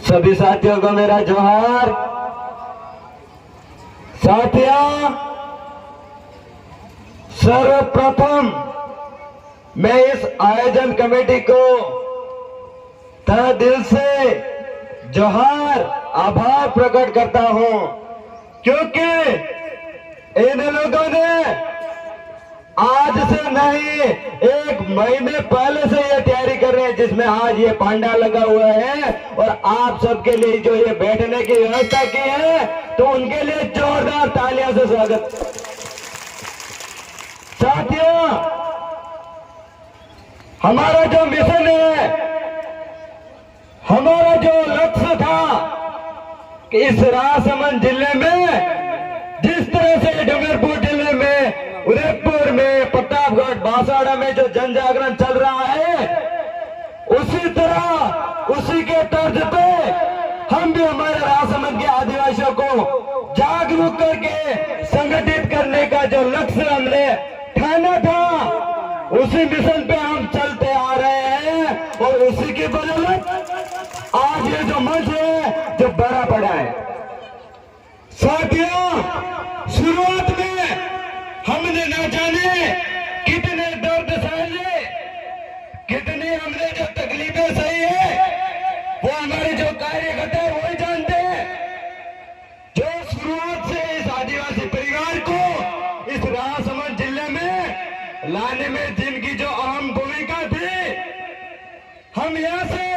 सभी साथियों को मेरा जोहार। साथियों, सर्वप्रथम मैं इस आयोजन कमेटी को तहे दिल से जोहार आभार प्रकट करता हूं, क्योंकि इन लोगों ने आज से नहीं 1 महीने पहले से ये तैयारी कर रहे हैं, जिसमें आज ये पांडा लगा हुआ है और आप सबके लिए जो ये बैठने की व्यवस्था की है, तो उनके लिए जोरदार तालियां से स्वागत। साथियों, हमारा जो मिशन है, हमारा जो लक्ष्य था कि इस राजसमंद जिले में जिस तरह से डूंगरपुर जिले में, उदयपुर में, प्रतापगढ़, बांसवाड़ा में जो जन जागरण चल रहा है, उसी तरह उसी के तर्ज पे हम भी हमारे राजसमंद के आदिवासियों को जागरूक करके संगठित करने का जो लक्ष्य हमने ठाना था, उसी मिशन पे हम चलते आ रहे हैं और उसी की बदौलत आज ये जो मंच है जो बड़ा पड़ा है। साथियों, शुरुआत में हमने न जाने कितने दर्द सहे, कितनी हमने जो तकलीफें सही है, वो हमारे जो कार्यकर्ता है वही जानते हैं, जो शुरुआत से इस आदिवासी परिवार को इस राजसमंद जिले में लाने में जिनकी जो अहम भूमिका थी। हम यहाँ से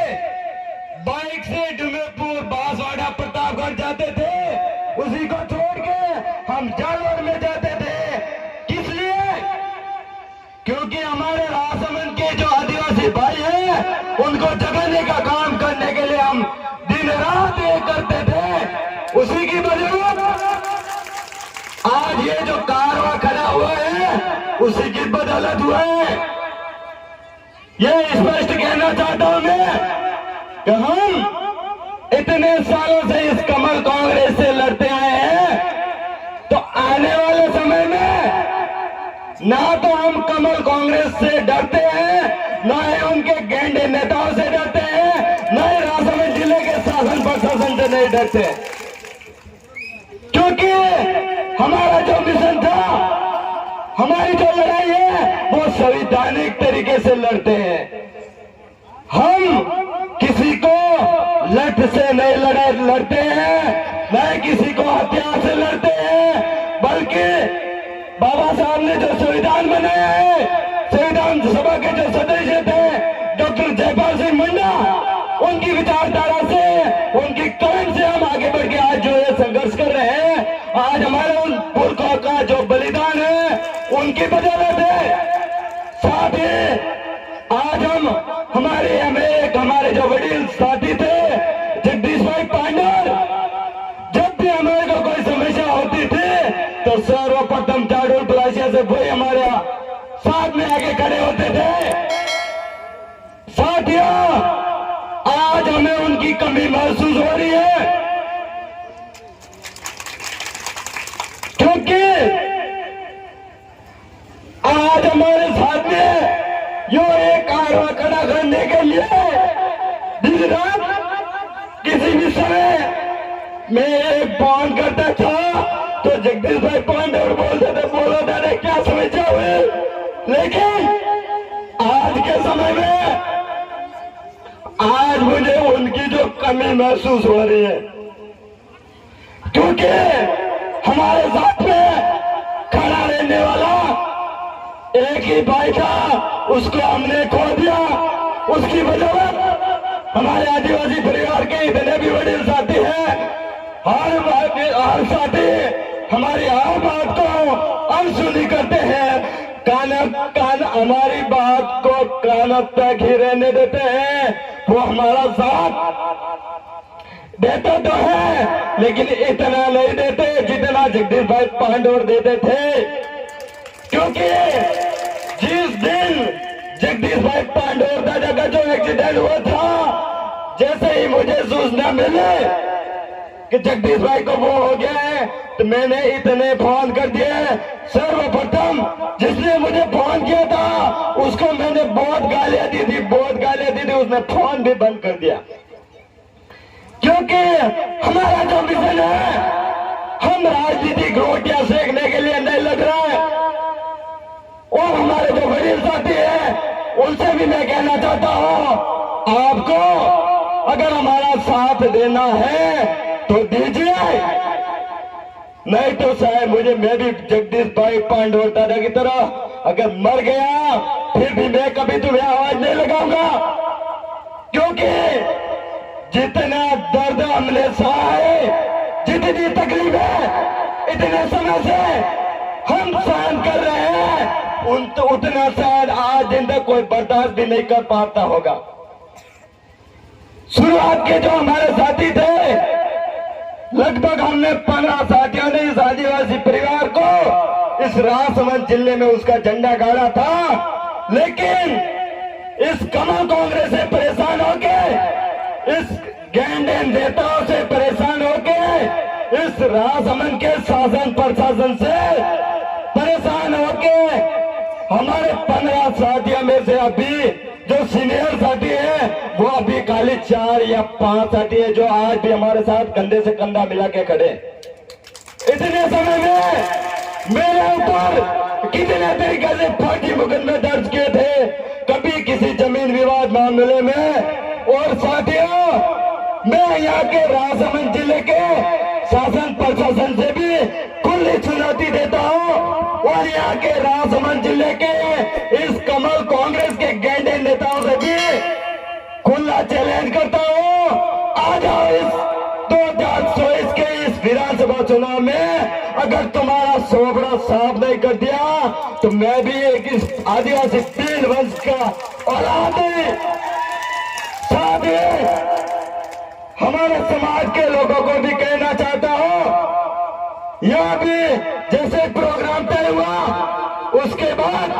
बाइक से डूंगरपुर, बांसवाड़ा, प्रतापगढ़ जाते थे, उसी को छोड़ के हम जालौर में जाते थे। किस लिए? क्योंकि हमारे राजसमंद के जो आदिवासी भाई हैं, उनको जगाने का काम करने के लिए हम दिन रात एक करते थे। उसी की बदौलत आज ये जो कारवां खड़ा हुआ है, उसी की बदौलत हुआ है। ये स्पष्ट कहना चाहता हूं मैं कि हम इतने सालों से इस कमल कांग्रेस से लड़ते आए हैं, तो आने वाले समय में ना तो हम कमल कांग्रेस से डरते हैं, ना ही उनके गेंडे नेताओं से डरते हैं, ना ही राजसमंद जिले के शासन प्रशासन से नहीं डरते, क्योंकि हमारा जो मिशन था, हमारी जो लड़ाई है, वो संवैधानिक तरीके से लड़ते हैं। हम किसी को लठ से नहीं लड़ते हैं, न किसी को हथियार से लड़ते हैं, बल्कि बाबा साहब ने जो संविधान बनाया है, संविधान सभा के जो सदस्य थे डॉक्टर जयपाल सिंह मुंडा, उनकी विचारधारा से, उनकी कलम से हम आगे बढ़ के आज जो ये संघर्ष कर रहे हैं। आज हमारे उन पुरखों का जो बलिदान है, उनकी बदौलत है। साथ ही आज हम हमारे जो वडील साथी थे, जगदीश भाई पांडर, जब भी हमारे को कोई समस्या होती थी, तो सर्वप्रथम जाडोल पलाशिया से वही हमारे साथ में आगे खड़े होते थे। साथियों, आज हमें उनकी कमी महसूस हो रही है, क्योंकि आज हमारे साथ में यो एक कारवां खड़ा करने के लिए दिन रात किसी भी समय मैं एक फोन करता था, तो जगदीश भाई पांडे बोलते थे, बोलो दादा क्या समस्या हुई। लेकिन आज के समय में आज मुझे उनकी जो कमी महसूस हो रही है, क्योंकि हमारे साथ में खड़ा रहने वाला एक ही भाई था, उसको हमने खो दिया। उसकी बदौलत हमारे आदिवासी परिवार के इतने भी वडील साथी हैं, हर साथी हमारी हर बात को अनसुनी करते हैं, कान हमारी बात को कान तक ही रहने देते हैं। वो हमारा साथ देते तो है, लेकिन इतना नहीं देते जितना जगदीश भाई पांडोर देते थे, क्योंकि जिस दिन जगदीश भाई पांडोर दादा का जो एक्सीडेंट हुआ था, जैसे ही मुझे सूचना मिले कि जगदीश भाई को वो हो गया है, तो मैंने इतने फोन कर दिए। सर्वप्रथम जिसने मुझे फोन किया था, उसको मैंने बहुत गालियां दी थी, उसने फोन भी बंद कर दिया। क्यों? क्योंकि हमारा जो मिशन है, हम राजनीतिक रोटियां सेकने के लिए नहीं लग रहा है। और हमारे जो वरील साथी हैं उनसे भी मैं कहना चाहता हूं, आपको अगर हमारा साथ देना है तो दीजिए, नहीं तो शायद मैं भी जगदीश भाई पांडवटारा की तरह अगर मर गया फिर भी मैं कभी तुम्हें आवाज नहीं लगाऊंगा, क्योंकि जितना दर्द हमने सहा है, जितनी तकलीफ है इतने समय से हम सहन कर रहे हैं, उतना शायद आज दिन तक कोई बर्दाश्त भी नहीं कर पाता होगा। शुरुआत के जो हमारे साथी थे, लगभग हमने 15 साथियों ने इस आदिवासी परिवार को इस राजसमंद जिले में उसका झंडा गाड़ा था, लेकिन इस कमल कांग्रेस से परेशान होके, इस गैंडे नेताओं से परेशान होके, इस राजसमंद के शासन प्रशासन से परेशान होके हमारे 15 साथियों में से अभी जो सीनियर साथी है वो अभी खाली 4 या 5 साथी है जो आज भी हमारे साथ कंधे से कंधा मिला के खड़े। इतने समय में मेरे ऊपर कितने तरीके से फर्जी मुकदमे दर्ज किए थे, कभी किसी जमीन विवाद मामले में। और साथियों, मैं यहाँ के राजसमंद जिले के शासन प्रशासन से भी खुली चुनौती देता हूँ और यहाँ के राजसमंद जिले के इस कमल कांग्रेस के गैंडे नेताओं से भी खुला चैलेंज करता हूँ, आ जाओ इस 2024 के इस विधानसभा चुनाव में अगर तुम्हारा सोबड़ा साफ नहीं कर दिया तो मैं भी एक इस आदिवासी तीन वंश का औलाद साथ हमारे समाज के लोगों को भी कहना चाहता हूं, यह भी जैसे प्रोग्राम तय हुआ उसके बाद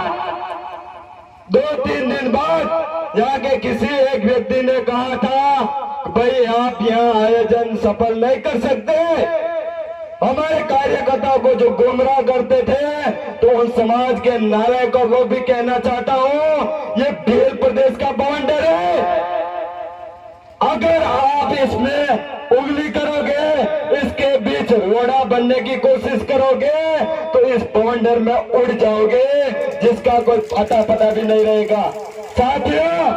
2-3 दिन बाद यहाँ के किसी एक व्यक्ति ने कहा था, भाई आप यहाँ आयोजन सफल नहीं कर सकते। हमारे कार्यकर्ताओं को जो गुमराह करते थे, तो उन समाज के नायकों को भी कहना चाहता हूँ, ये भील प्रदेश का बॉर्डर है, अगर आप इसमें उंगली करोगे, इसके बीच रोड़ा बनने की कोशिश करोगे तो इस बॉर्डर में उड़ जाओगे, जिसका कोई पता भी नहीं रहेगा। साथियों,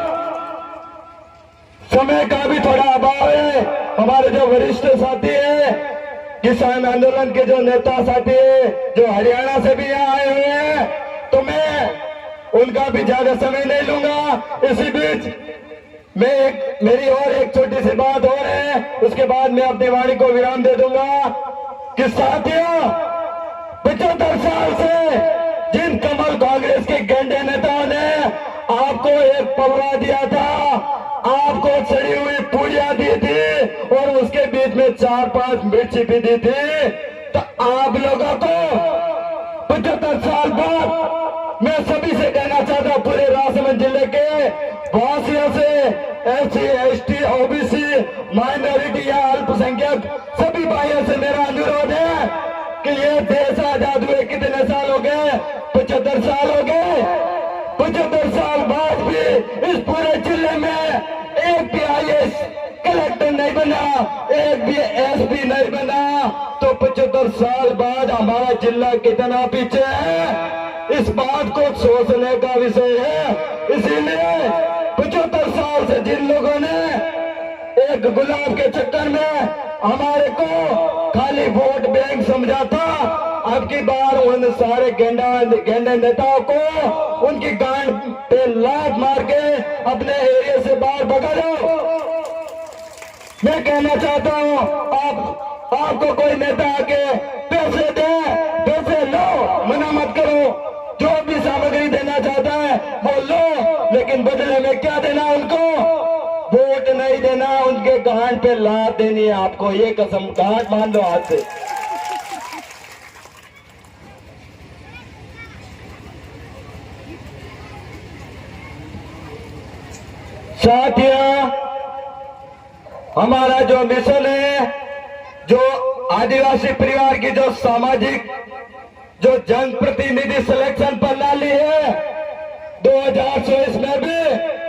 समय का भी थोड़ा अभाव है। हमारे जो वरिष्ठ साथी है, किसान आंदोलन के जो नेता साथी है, जो हरियाणा से भी यहाँ आए हुए हैं, तो उनका भी ज्यादा समय नहीं लूंगा। इसी बीच मेरी और एक छोटी सी बात और है, उसके बाद मैं अपनी वाणी को विराम दे दूंगा कि साथियों, 75 साल से जिन कमल कांग्रेस के गैंडे नेताओं ने आपको एक पलवा दिया था, आपको सड़ी हुई पूड़ियां दी थी और उसके बीच में 4-5 मिर्ची भी दी थी, तो आप लोगों को 75 साल बाद मैं सभी से कहना चाहता हूं, पूरे राजसमंद जिले के वासियों से, SC, ST, OBC, माइनॉरिटी या अल्पसंख्यक सभी भाइयों से मेरा अनुरोध है कि ये देश आजाद हुए कितने साल हो गए? 75 साल हो गए। 75 साल बाद भी इस पूरे जिले में एक भी IAS कलेक्टर नहीं बना, एक भी SP नहीं बना, तो 75 साल बाद हमारा जिला कितना पीछे है, इस बात को सोचने का विषय है। इसीलिए 75 साल से जिन लोगों ने एक गुलाब के चक्कर में हमारे को खाली वोट बैंक समझा था, अब की बार उन सारे गेंडे नेताओं को उनकी गांड पे लात मार के अपने एरिया से बाहर भगा दो। मैं कहना चाहता हूं, आपको कोई नेता आके पैसे दे, पैसे लो, मना मत करो। जो भी सामग्री देना चाहता है वो लो, लेकिन बदले में क्या देना उनको? वोट नहीं देना, उनके गांड पे लात देनी है आपको, ये कसम गांठ मान लो हाथ से। साथियों, हमारा जो मिशन है, जो आदिवासी परिवार की जो सामाजिक जो जनप्रतिनिधि सिलेक्शन प्रणाली है, 2024 में भी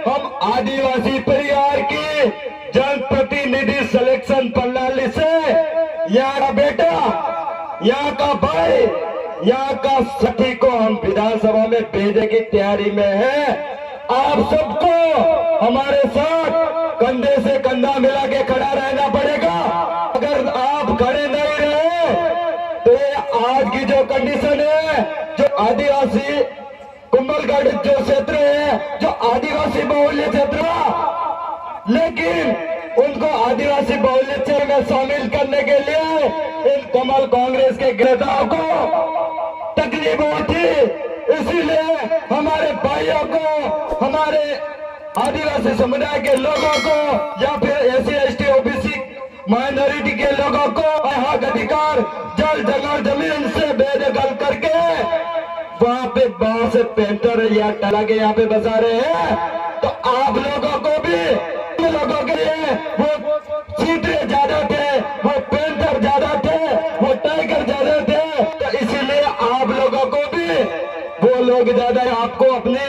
हम आदिवासी परिवार की जनप्रतिनिधि सिलेक्शन यहाँ का बेटा, यहाँ का भाई, यहाँ का सखी को हम विधानसभा में भेजने की तैयारी में है। आप सबको हमारे साथ कंधे से कंधा मिला के खड़ा रहना पड़ेगा। अगर आप खड़े नहीं रहे तो ये आज की जो कंडीशन है, जो आदिवासी कुंभलगढ़ जो क्षेत्र है, जो आदिवासी बहुल्य क्षेत्र, लेकिन उनको आदिवासी बहुल्य क्षेत्र में शामिल करने के लिए इन कमल कांग्रेस के नेताओं को तकलीफ होती। इसीलिए हमारे भाइयों को, हमारे आदिवासी समुदाय के लोगों को या फिर SC ST OBC माइनॉरिटी के लोगों को हक अधिकार जल जंगल जमीन से बेदखल करके वहां पे बांस पेंटर या टला के यहाँ पे बसा रहे हैं। तो आप लोगों को भी, लोगों के लिए वो सीटें ज्यादा थे, वो पेंटर ज्यादा थे, वो टाइगर ज्यादा थे, तो इसीलिए आप लोगों को भी वो लोग ज्यादा है, आपको अपने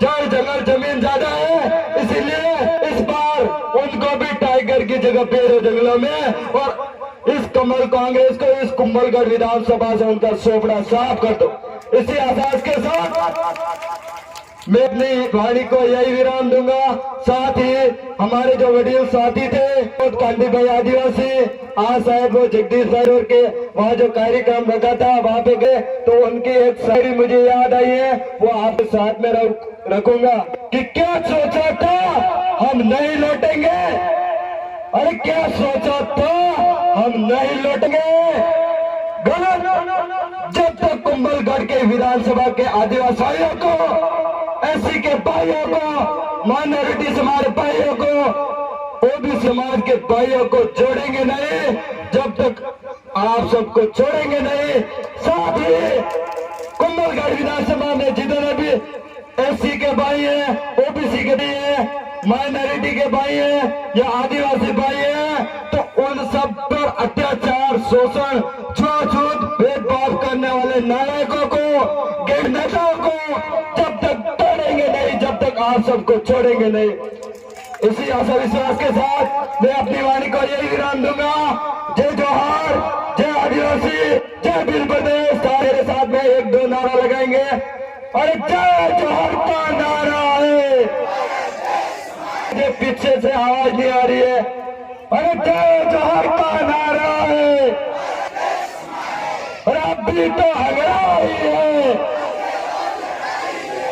जल जंगल जमीन ज्यादा है। इसीलिए इस बार उनको भी टाइगर की जगह पेड़ जंगलों में, और इस कमल कांग्रेस को इस कुंभलगढ़ विधानसभा से उनका सोपड़ा साफ कर दो। इसी आसास के साथ मैं अपनी वाणी को यही विराम दूंगा। साथ ही हमारे जो वडील साथी थे, कांडी भाई आदिवासी, आज साहब वो जगदीश साहब के वहाँ जो कार्यक्रम रखा था वहाँ पे गए, तो उनकी एक शायरी मुझे याद आई है, वो आपके साथ में रखूंगा कि क्या सोचा था हम नहीं लौटेंगे। अरे क्या सोचा था हम नहीं लौटेंगे, गलत। जब तक कुंभलगढ़ के विधानसभा के आदिवासियों को, SC के भाइयों को, माइनॉरिटी समाज भाइयों को, OBC समाज के भाइयों को जोड़ेंगे नहीं, जब तक आप सबको छोड़ेंगे नहीं। साथ ही कुंभलगढ़ विधानसभा में जितने भी SC के भाई हैं, OBC के भाई हैं, माइनॉरिटी के भाई हैं या आदिवासी भाई हैं, तो उन सब पर अत्याचार, शोषण, छूत, भेदभाव करने वाले नायकों को, गैर नेताओं को जब तक तोड़ेंगे नहीं, जब तक आप सबको छोड़ेंगे नहीं। इसी आशा विश्वास के साथ मैं अपनी वाणी को यही विराम दूंगा। जय जोहार, जय आदिवासी, जय भील प्रदेश। मेरे साथ में 1-2 नारा लगाएंगे। अरे जय जोहार का नारा है, ये पीछे से आवाज नहीं आ रही है। अरे जय जोहार का नारा है, और अब भी तो हंगड़ा ही है,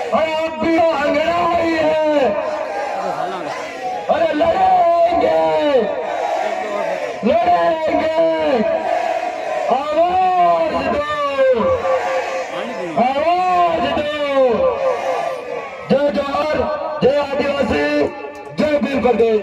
और अब भी तो हंगड़ा ही है। अरे लड़ेंगे, लड़ेंगे, आवाज दो, आवाज दो। जय जोहार, जय आदिवासी, जय भील प्रदेश।